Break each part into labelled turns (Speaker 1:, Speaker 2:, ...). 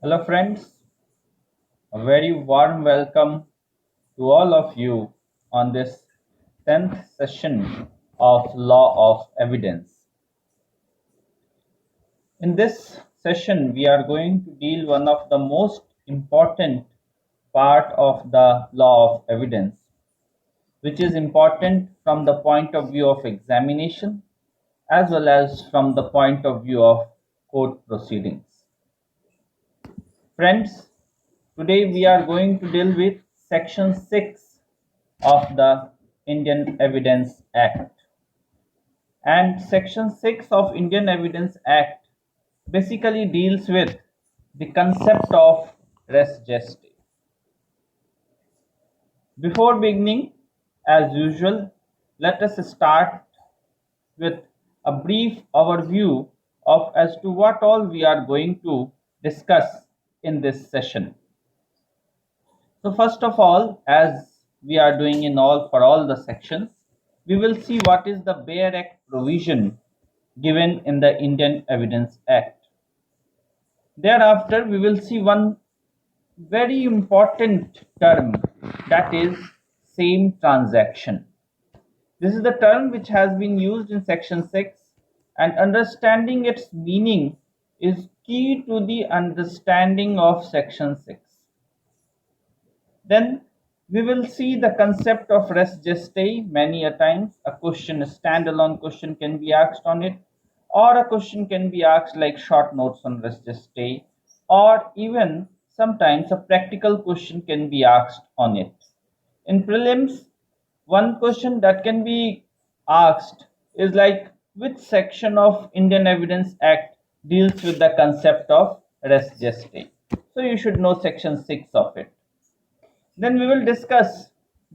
Speaker 1: Hello, friends. A very warm welcome to all of you on this 10th session of Law of Evidence. In this session, we are going to deal one of the most important part of the law of evidence, which is important from the point of view of examination as well as from the point of view of court proceedings. Friends, today we are going to deal with section 6 of the Indian Evidence Act. And section 6 of Indian Evidence Act basically deals with the concept of res gestae. Before beginning, as usual, let us start with a brief overview of as to what all we are going to discuss in this session. So first of all, as we are doing in all the sections, we will see what is the bare act provision given in the Indian Evidence Act. Thereafter, we will see one very important term, that is same transaction. This is the term which has been used in section 6, and understanding its meaning is key to the understanding of section 6. Then we will see the concept of res gestae. Many a times a standalone question can be asked on it, or a question can be asked like short notes on res gestae, or even sometimes a practical question can be asked on it. In prelims, one question that can be asked is like, which section of Indian Evidence Act deals with the concept of res gestae? So you should know section 6 of it. Then we will discuss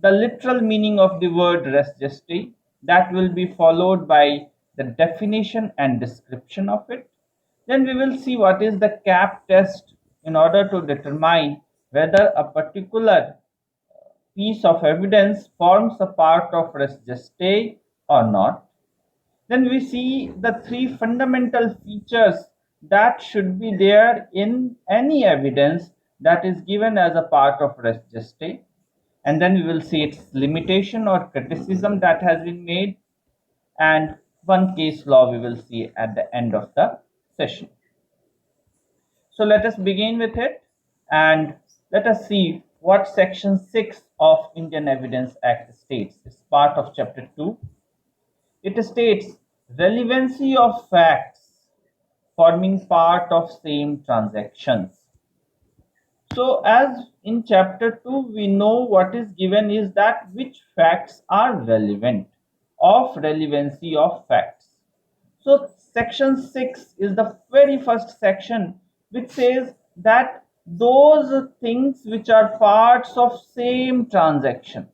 Speaker 1: the literal meaning of the word res gestae. That will be followed by the definition and description of it. Then we will see what is the CAP test in order to determine whether a particular piece of evidence forms a part of res gestae or not. Then we see the three fundamental features that should be there in any evidence that is given as a part of res gestae, and then we will see its limitation or criticism that has been made, and one case law we will see at the end of the session. So let us begin with it, and let us see what section 6 of Indian Evidence Act states. It's part of chapter 2. It states relevancy of facts forming part of same transactions. So as in chapter 2, we know what is given is that which facts are relevant, of relevancy of facts. So section 6 is the very first section which says that those things which are parts of same transaction,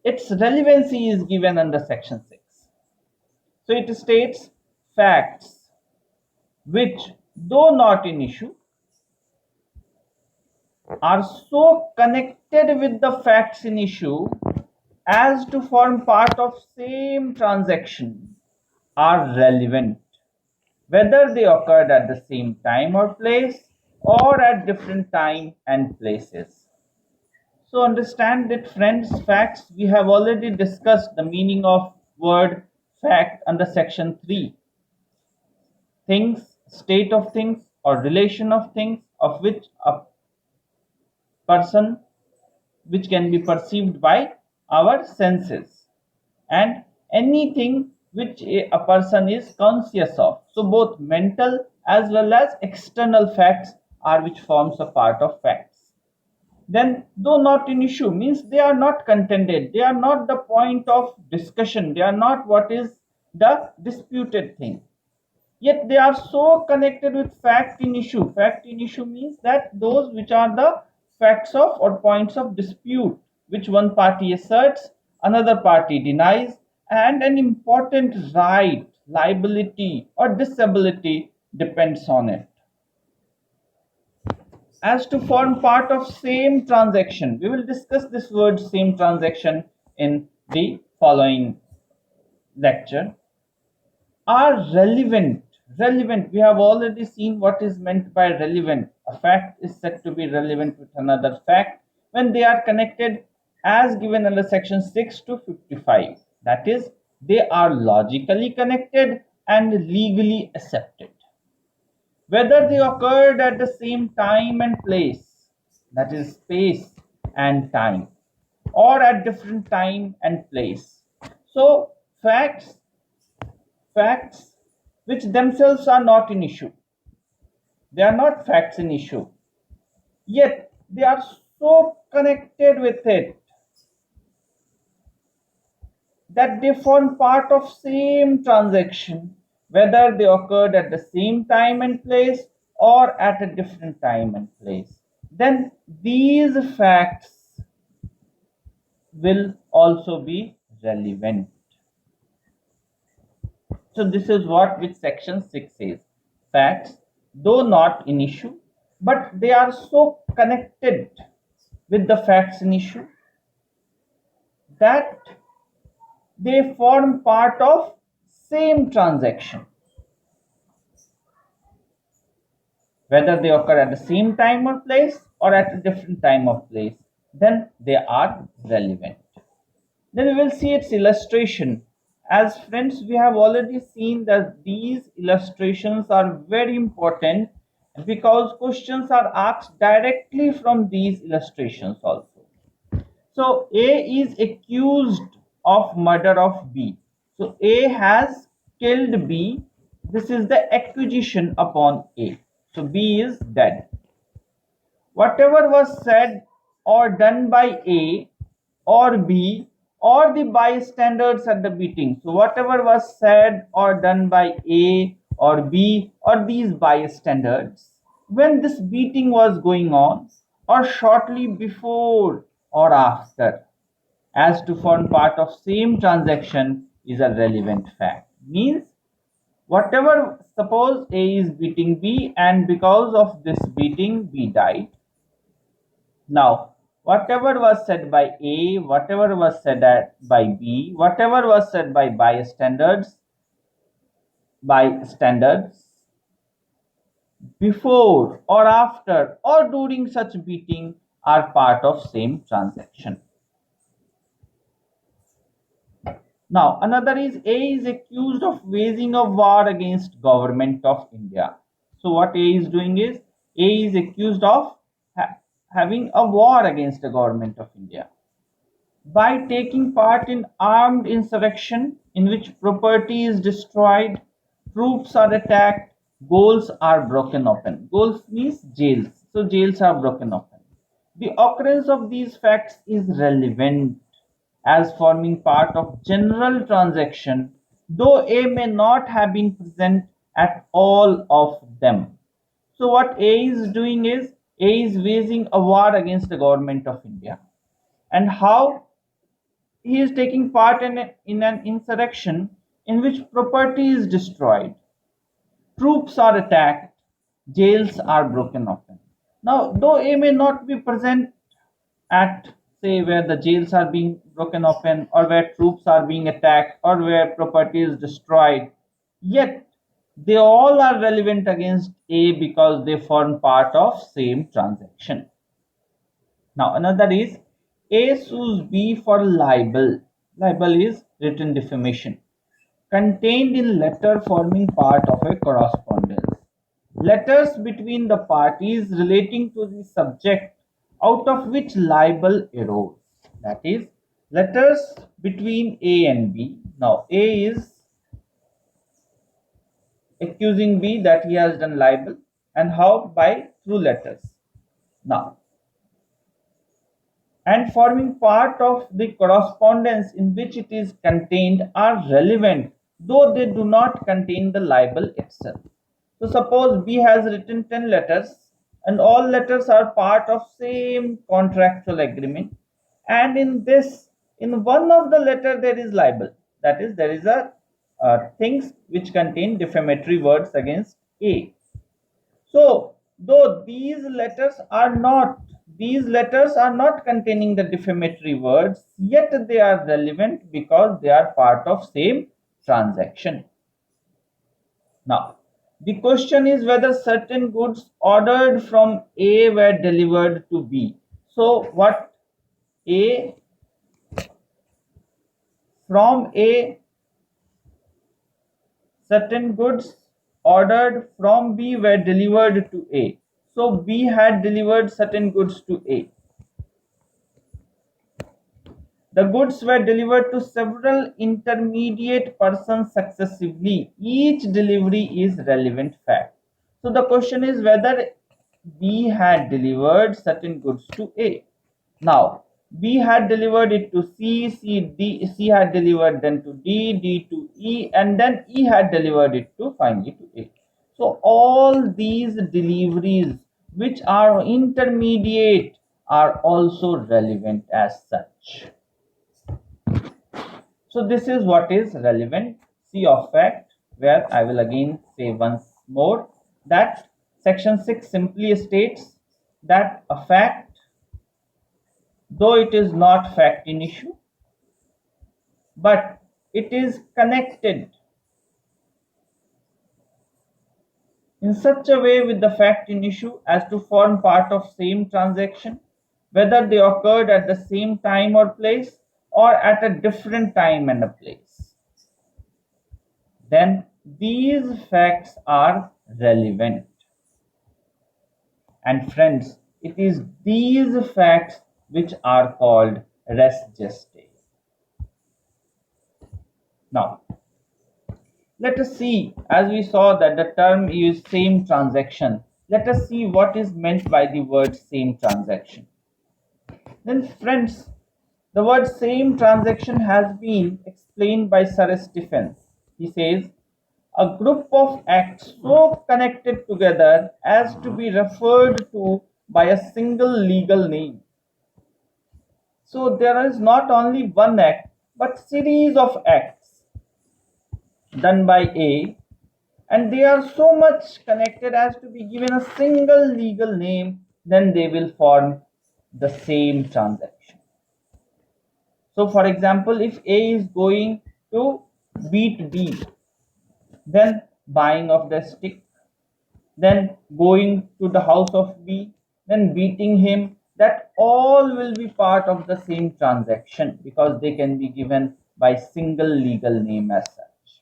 Speaker 1: its relevancy is given under section 6. So it states facts which, though not in issue, are so connected with the facts in issue as to form part of same transaction are relevant, whether they occurred at the same time or place or at different time and places. So understand that, friends, facts, we have already discussed the meaning of word fact under section 3. Things, state of things, or relation of things of which a person, which can be perceived by our senses, and anything which a person is conscious of. So both mental as well as external facts are which forms a part of facts. Then though not in issue means they are not contended, they are not the point of discussion, they are not what is the disputed thing, yet they are so connected with fact in issue. Fact in issue means that those which are the facts of or points of dispute which one party asserts, another party denies, and an important right, liability or disability depends on it. As to form part of same transaction, we will discuss this word same transaction in the following lecture, are relevant Relevant, we have already seen what is meant by relevant. A fact is said to be relevant with another fact when they are connected as given under section 6 to 55. That is, they are logically connected and legally accepted. Whether they occurred at the same time and place, that is space and time, or at different time and place. So facts which themselves are not in issue, they are not facts in issue, yet they are so connected with it that they form part of same transaction, whether they occurred at the same time and place or at a different time and place. Then these facts will also be relevant. So this is what which section 6 says. Facts, though not in issue, but they are so connected with the facts in issue that they form part of same transaction. Whether they occur at the same time or place or at a different time or place, then they are relevant. Then we will see its illustration. As friends, we have already seen that these illustrations are very important because questions are asked directly from these illustrations also. So A is accused of murder of B. So A has killed B. This is the accusation upon A. So B is dead. Whatever was said or done by A or B or the bystanders at the beating. So whatever was said or done by A or B or these bystanders when this beating was going on or shortly before or after as to form part of same transaction is a relevant fact. Means whatever, suppose A is beating B and because of this beating B died. Now, whatever was said by A, whatever was said by B, whatever was said by bystanders before or after or during such beating are part of same transaction. Now, another is A is accused of waging a war against government of India. So what A is doing is A is accused of having a war against the government of India by taking part in armed insurrection in which property is destroyed, troops are attacked, goals are broken open. Goals means jails. So jails are broken open. The occurrence of these facts is relevant as forming part of general transaction, though A may not have been present at all of them. So what A is doing is A is waging a war against the government of India. And how? He is taking part in an insurrection in which property is destroyed, troops are attacked, jails are broken open. Now, though A may not be present at, say, where the jails are being broken open or where troops are being attacked or where property is destroyed, yet they all are relevant against A because they form part of same transaction. Now another is A sues B for libel. Libel is written defamation contained in letter forming part of a correspondence. Letters between the parties relating to the subject out of which libel arose. That is, letters between A and B. Now, A is accusing B that he has done libel, and how? By through letters. Now, and forming part of the correspondence in which it is contained are relevant, though they do not contain the libel itself. So suppose B has written 10 letters and all letters are part of same contractual agreement, and in one of the letter there is libel, that is there is a things which contain defamatory words against A. So though these letters are not containing the defamatory words, yet they are relevant because they are part of same transaction. Now, The question is whether certain goods ordered from A were delivered to B. So what A from A, certain goods ordered from B were delivered to A. So B had delivered certain goods to A. The goods were delivered to several intermediate persons successively. Each delivery is relevant fact. So the question is whether B had delivered certain goods to A. Now, B had delivered it to C had delivered then to D to E, and then E had delivered it to finally to A. So all these deliveries which are intermediate are also relevant as such. So this is what is relevant. C of fact, where I will again say once more that section 6 simply states that a fact, though it is not fact in issue, but it is connected in such a way with the fact in issue as to form part of same transaction, whether they occurred at the same time or place or at a different time and a place, then these facts are relevant. And friends, it is these facts which are called res gestae. Now, let us see, as we saw that the term is same transaction, let us see what is meant by the word same transaction. Then friends, the word same transaction has been explained by Sir Stephens. He says, a group of acts so connected together as to be referred to by a single legal name. So there is not only one act, but series of acts done by A, and they are so much connected as to be given a single legal name, then they will form the same transaction. So for example, if A is going to beat B, then buying of the stick, then going to the house of B, then beating him, that all will be part of the same transaction because they can be given by single legal name as such.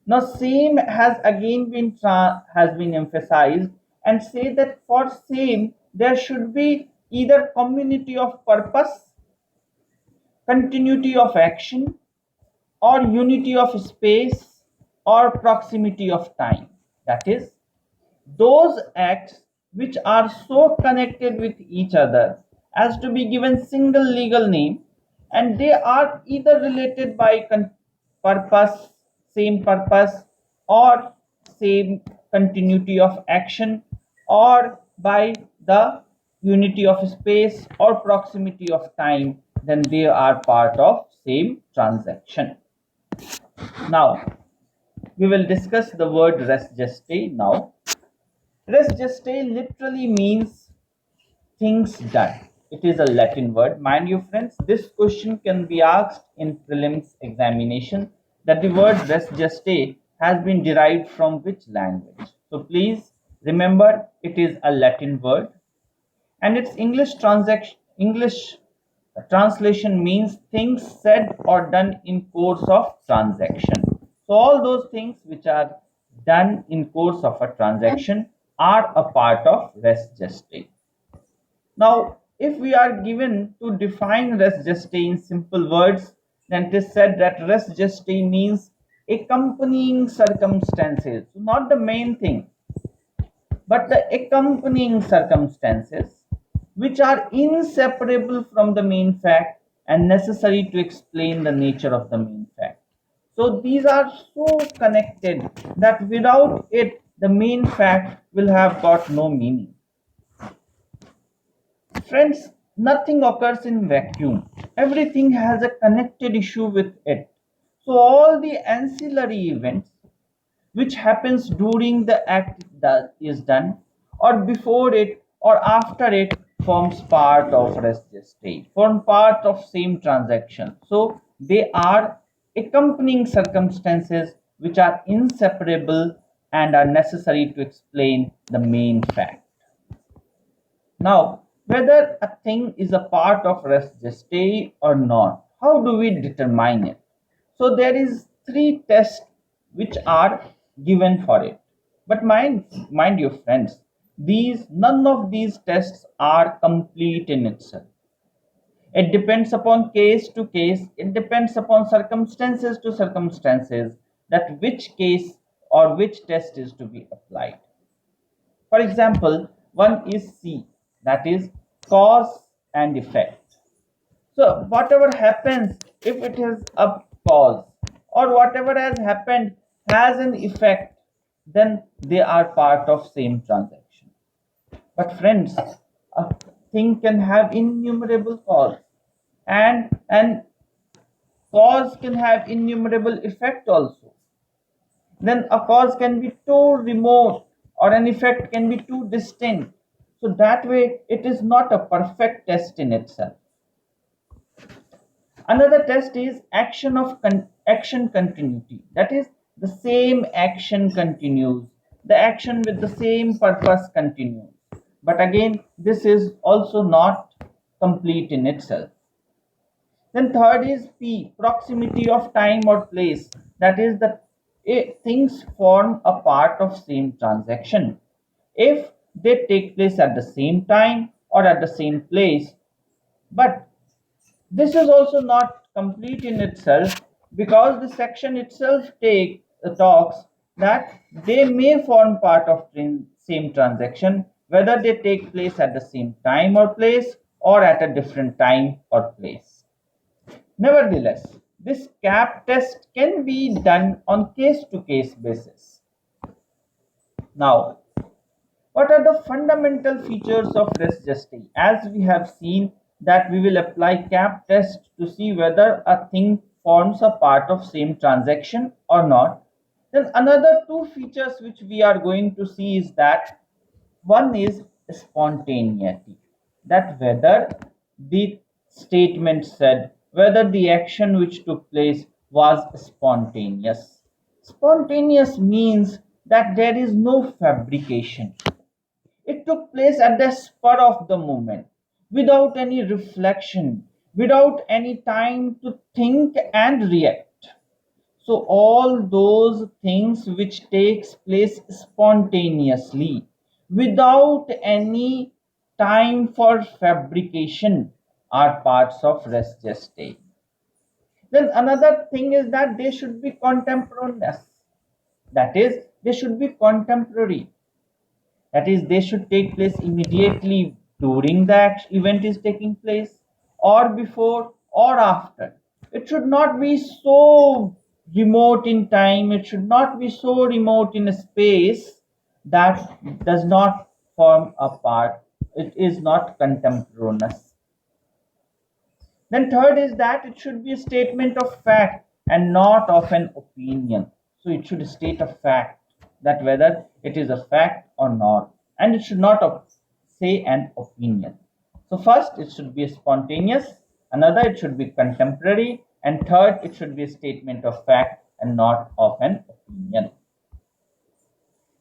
Speaker 1: Now same has again been emphasized and say that for same there should be either community of purpose, continuity of action, or unity of space or proximity of time. That is, those acts which are so connected with each other as to be given single legal name, and they are either related by purpose, same purpose, or same continuity of action, or by the unity of space or proximity of time, then they are part of same transaction. Now we will discuss the word res gestae now. Res gestae literally means things done. It is a Latin word. Mind you friends, this question can be asked in prelims examination that the word res gestae has been derived from which language. So please remember it is a Latin word and its English translation means things said or done in course of transaction. So all those things which are done in course of a transaction are a part of res gestae. Now, if we are given to define res gestae in simple words, then it is said that res gestae means accompanying circumstances. So not the main thing, but the accompanying circumstances which are inseparable from the main fact and necessary to explain the nature of the main fact. So these are so connected that without it, the main fact will have got no meaning. Friends, nothing occurs in vacuum. Everything has a connected issue with it. So all the ancillary events which happens during the act that is done or before it or after it forms part of res gestae, form part of same transaction. So they are accompanying circumstances which are inseparable and are necessary to explain the main fact. Now, whether a thing is a part of res gestae or not, how do we determine it? So there is three tests which are given for it. But mind you friends, none of these tests are complete in itself. It depends upon case to case, it depends upon circumstances to circumstances that which case or which test is to be applied. For example, one is C, that is cause and effect. So whatever happens, if it is a cause or whatever has happened has an effect, then they are part of same transaction. But friends, a thing can have innumerable cause and cause can have innumerable effect also. Then a cause can be too remote or an effect can be too distinct. So that way it is not a perfect test in itself. Another test is action continuity. That is, the same action continues. The action with the same purpose continues. But again, this is also not complete in itself. Then third is P, proximity of time or place. That is, the things form a part of same transaction if they take place at the same time or at the same place. But this is also not complete in itself, because the section itself talks that they may form part of same transaction whether they take place at the same time or place or at a different time or place. Nevertheless, this CAP test can be done on case-to-case basis. Now, what are the fundamental features of res gestae? As we have seen that we will apply CAP test to see whether a thing forms a part of same transaction or not. Then another two features which we are going to see is that one is spontaneity, that whether the statement said, whether the action which took place was spontaneous. Spontaneous means that there is no fabrication. It took place at the spur of the moment, without any reflection, without any time to think and react. So all those things which takes place spontaneously, without any time for fabrication, are parts of res gestae. Then another thing is that they should be contemporaneous. That is, they should be contemporary. That is, they should take place immediately during the event is taking place, or before or after. It should not be so remote in time, it should not be so remote in space that does not form a part, it is not contemporaneous. Then third is that it should be a statement of fact and not of an opinion. So it should state a fact, that whether it is a fact or not, and it should not say an opinion. So first it should be spontaneous, another it should be contemporary, and third it should be a statement of fact and not of an opinion.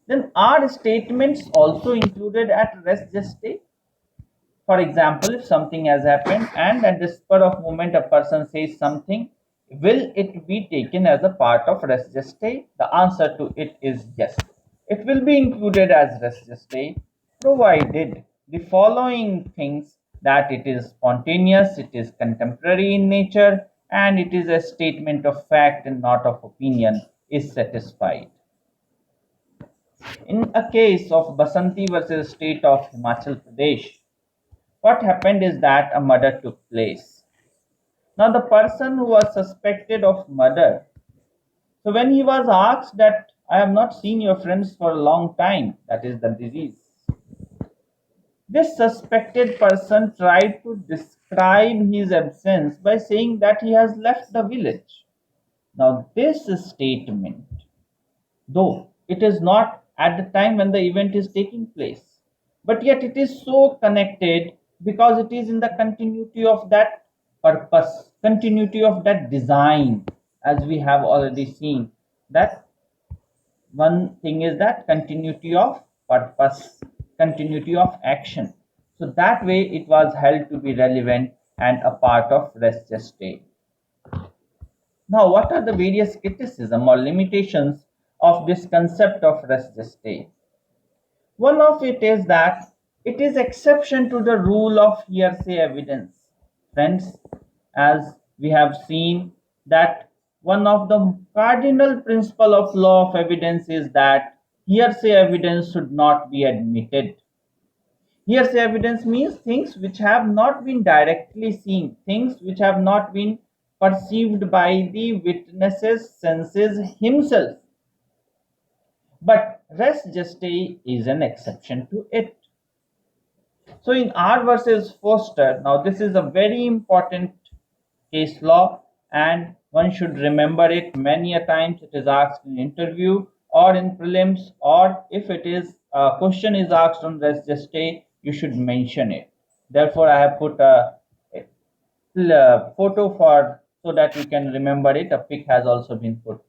Speaker 1: Then are statements also included at res gestae? For example, if something has happened and at the spur of moment a person says something, will it be taken as a part of res gestae? The answer to it is yes. It will be included as res gestae, provided the following things: that it is spontaneous, it is contemporary in nature, and it is a statement of fact and not of opinion is satisfied. In a case of Basanti versus state of Himachal Pradesh, what happened is that a murder took place. Now the person who was suspected of murder, so when he was asked that I have not seen your friends for a long time, that is the disease, this suspected person tried to describe his absence by saying that he has left the village. Now this statement, though it is not at the time when the event is taking place, but yet it is so connected because it is in the continuity of that purpose, continuity of that design, as we have already seen that one thing is that continuity of purpose, continuity of action. So that way it was held to be relevant and a part of res gestae. Now, what are the various criticism or limitations of this concept of res gestae? One of it is that it is exception to the rule of hearsay evidence. Friends, as we have seen that one of the cardinal principle of law of evidence is that hearsay evidence should not be admitted. Hearsay evidence means things which have not been directly seen, things which have not been perceived by the witness's senses himself. But res gestae is an exception to it. So in R versus Foster, now this is a very important case law and one should remember it many a times. It is asked in interview or in prelims, or if it is a question is asked on res gestae, you should mention it. Therefore, I have put a photo for so that you can remember it. A pic has also been put.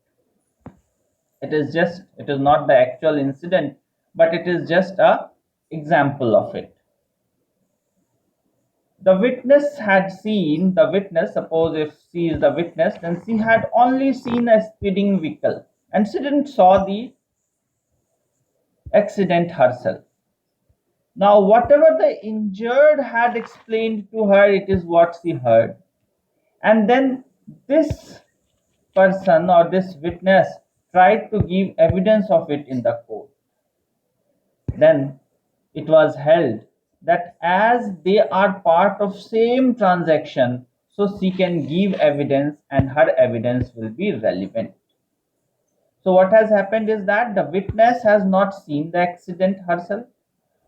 Speaker 1: It is not the actual incident, but it is just a example of it. The witness had seen, the witness, suppose if she is the witness, then she had only seen a speeding vehicle and she didn't saw the accident herself. Now, whatever the injured had explained to her, it is what she heard. And then this person or this witness tried to give evidence of it in the court. Then it was held that as they are part of same transaction, so she can give evidence and her evidence will be relevant. So what has happened is that the witness has not seen the accident herself.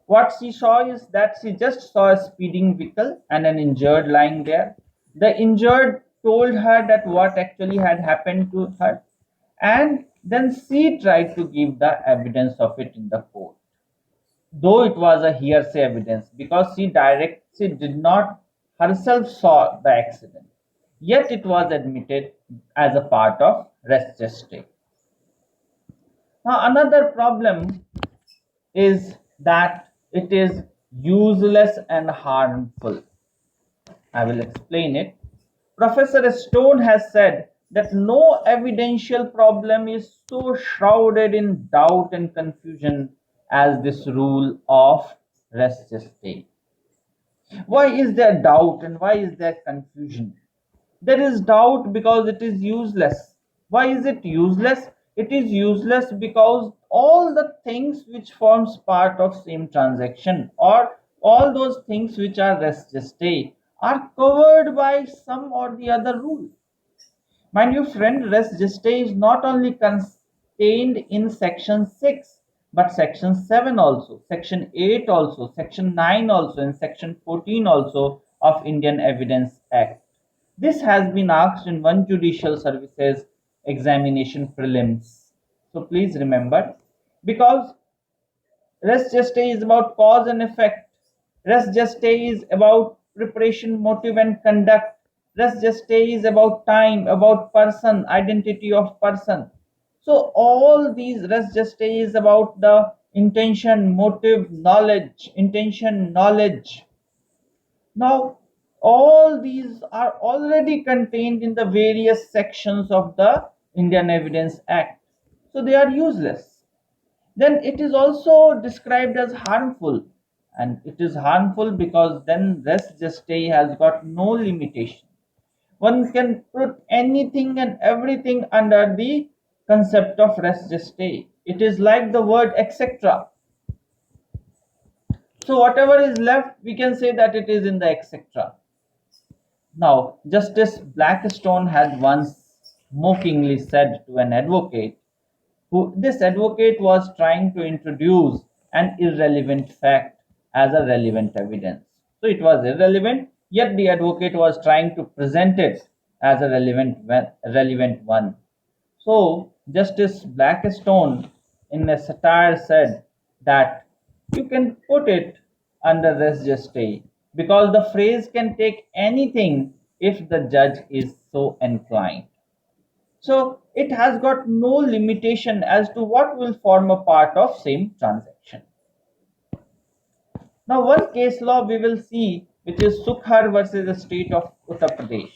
Speaker 1: What she saw is that she just saw a speeding vehicle and an injured lying there. The injured told her that what actually had happened to her, and then she tried to give the evidence of it in the court, though it was a hearsay evidence because she did not herself saw the accident, yet it was admitted as a part of res gestae. Now another problem is that it is useless and harmful. I will explain it. Professor Stone has said that no evidential problem is so shrouded in doubt and confusion as this rule of res gestae. Why is there doubt and why is there confusion? There is doubt because it is useless. Why is it useless? It is useless because all the things which forms part of same transaction or all those things which are res gestae are covered by some or the other rule. Mind you, friend, res gestae is not only contained in section 6, but section 7 also, section 8 also, section 9 also, and section 14 also of Indian Evidence Act. This has been asked in one judicial services examination prelims. So please remember, because res gestae is about cause and effect. Res gestae is about preparation, motive, and conduct. Res gestae is about time, about person, identity of person. So all these res gestae is about the intention, motive, knowledge, intention, knowledge. Now, all these are already contained in the various sections of the Indian Evidence Act. So they are useless. Then it is also described as harmful, and it is harmful because then res gestae has got no limitation. One can put anything and everything under the concept of res gestae. It is like the word etc. So whatever is left, we can say that it is in the etc. Now, Justice Blackstone had once mockingly said to an advocate, who this advocate was trying to introduce an irrelevant fact as a relevant evidence. So it was irrelevant, yet the advocate was trying to present it as a relevant one. So Justice Blackstone in a satire said that you can put it under res gestae because the phrase can take anything if the judge is so inclined. So it has got no limitation as to what will form a part of same transaction. Now, one case law we will see, which is Sukhar versus the state of Uttar Pradesh.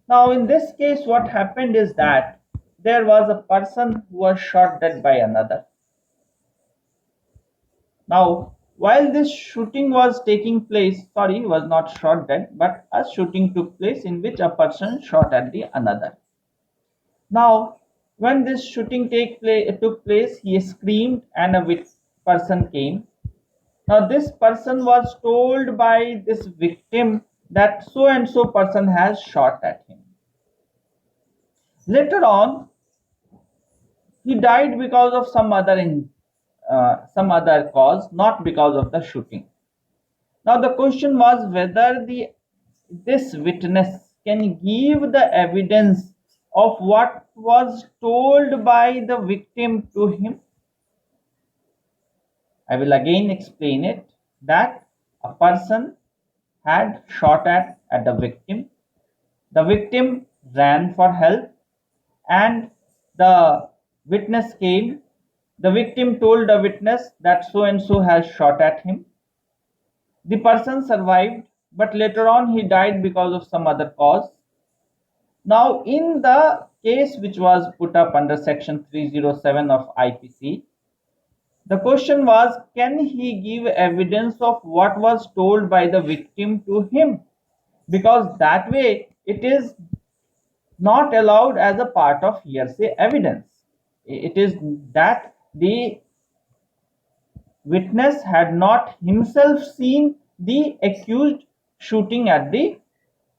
Speaker 1: Now, in this case, what happened is that there was a person who was shot dead by another. Now, while this shooting was taking place, sorry, was not shot dead, but a shooting took place in which a person shot at the another. Now, when this shooting took place, he screamed and a person came. Now, this person was told by this victim that so and so person has shot at him. Later on, he died because of some other cause, not because of the shooting. Now, the question was whether this witness can give the evidence of what was told by the victim to him. I will again explain it, that a person had shot at the victim. The victim ran for help and the witness came. The victim told the witness that so and so has shot at him. The person survived, but later on he died because of some other cause. Now, in the case which was put up under section 307 of IPC, the question was, can he give evidence of what was told by the victim to him? Because that way it is not allowed as a part of hearsay evidence. It is that the witness had not himself seen the accused shooting at the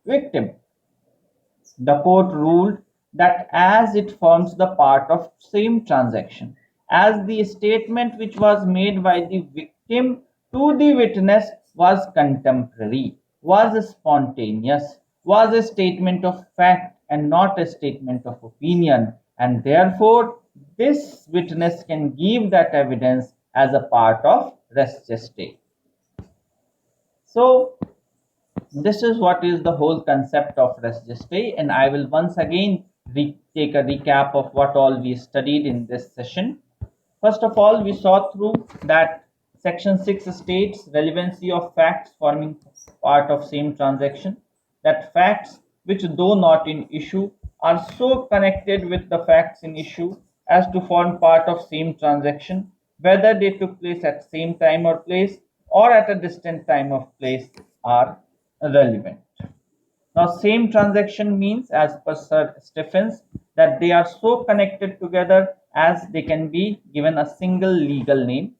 Speaker 1: victim. The court ruled that as it forms the part of same transaction, as the statement which was made by the victim to the witness was contemporary, was spontaneous, was a statement of fact and not a statement of opinion, and therefore this witness can give that evidence as a part of res gestae. So this is what is the whole concept of res gestae, and I will once again take a recap of what all we studied in this session. First of all, we saw through that section 6 states relevancy of facts forming part of same transaction, that facts which though not in issue are so connected with the facts in issue as to form part of same transaction, whether they took place at same time or place or at a distant time of place, are relevant. Now, same transaction means, as per Sir Stephens, that they are so connected together as they can be given a single legal name.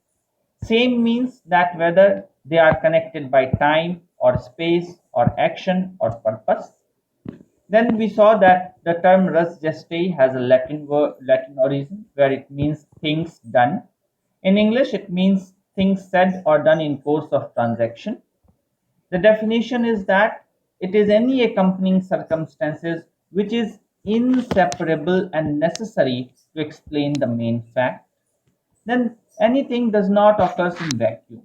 Speaker 1: Same means that whether they are connected by time or space or action or purpose. Then we saw that the term res gestae has a Latin origin where it means things done. In English, it means things said or done in course of transaction. The definition is that it is any accompanying circumstances which is inseparable and necessary to explain the main fact. Then anything does not occur in vacuum.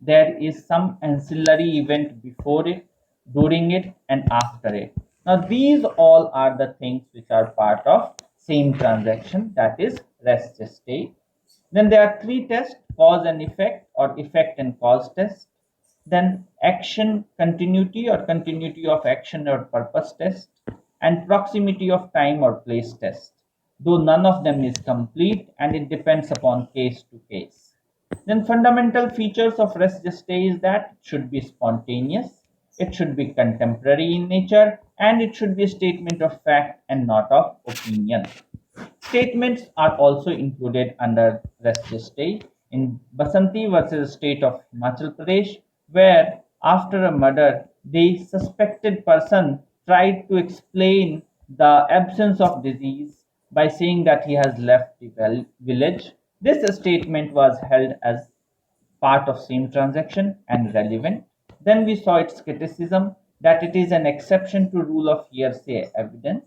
Speaker 1: There is some ancillary event before it, during it, and after it. Now these all are the things which are part of same transaction, that is res gestae. Then there are three tests: cause and effect, or effect and cause test. Then action continuity, or continuity of action or purpose test, and proximity of time or place test, though none of them is complete and it depends upon case to case. Then fundamental features of res gestae is that it should be spontaneous, it should be contemporary in nature, and it should be a statement of fact and not of opinion. Statements are also included under res gestae. In Basanti versus state of Himachal Pradesh, where after a murder, the suspected person tried to explain the absence of disease by saying that he has left the village. This statement was held as part of same transaction and relevant. Then we saw its criticism, that it is an exception to rule of hearsay evidence.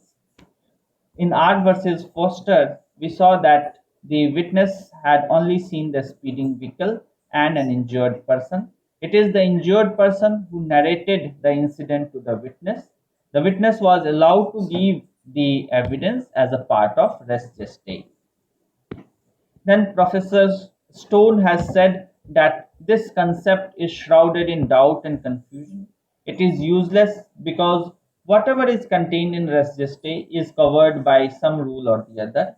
Speaker 1: In R versus Foster, we saw that the witness had only seen the speeding vehicle and an injured person. It is the injured person who narrated the incident to the witness. The witness was allowed to give the evidence as a part of res gestae. Then Professor Stone has said that this concept is shrouded in doubt and confusion. It is useless because whatever is contained in res gestae is covered by some rule or the other.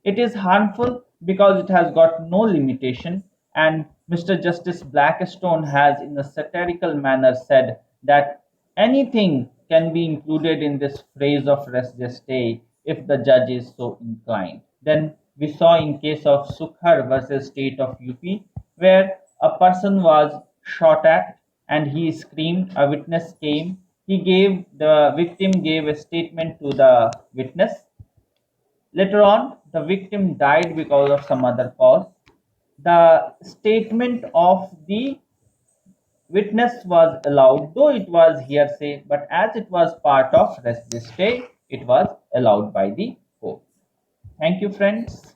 Speaker 1: It is harmful because it has got no limitation, and Mr. Justice Blackstone has, in a satirical manner, said that anything can be included in this phrase of res gestae if the judge is so inclined. Then we saw in case of Sukhar versus State of UP, where a person was shot at and he screamed. A witness came. The victim gave a statement to the witness. Later on, the victim died because of some other cause. The statement of the witness was allowed, though it was hearsay, but as it was part of res gestae, it was allowed by the court. Thank you, friends.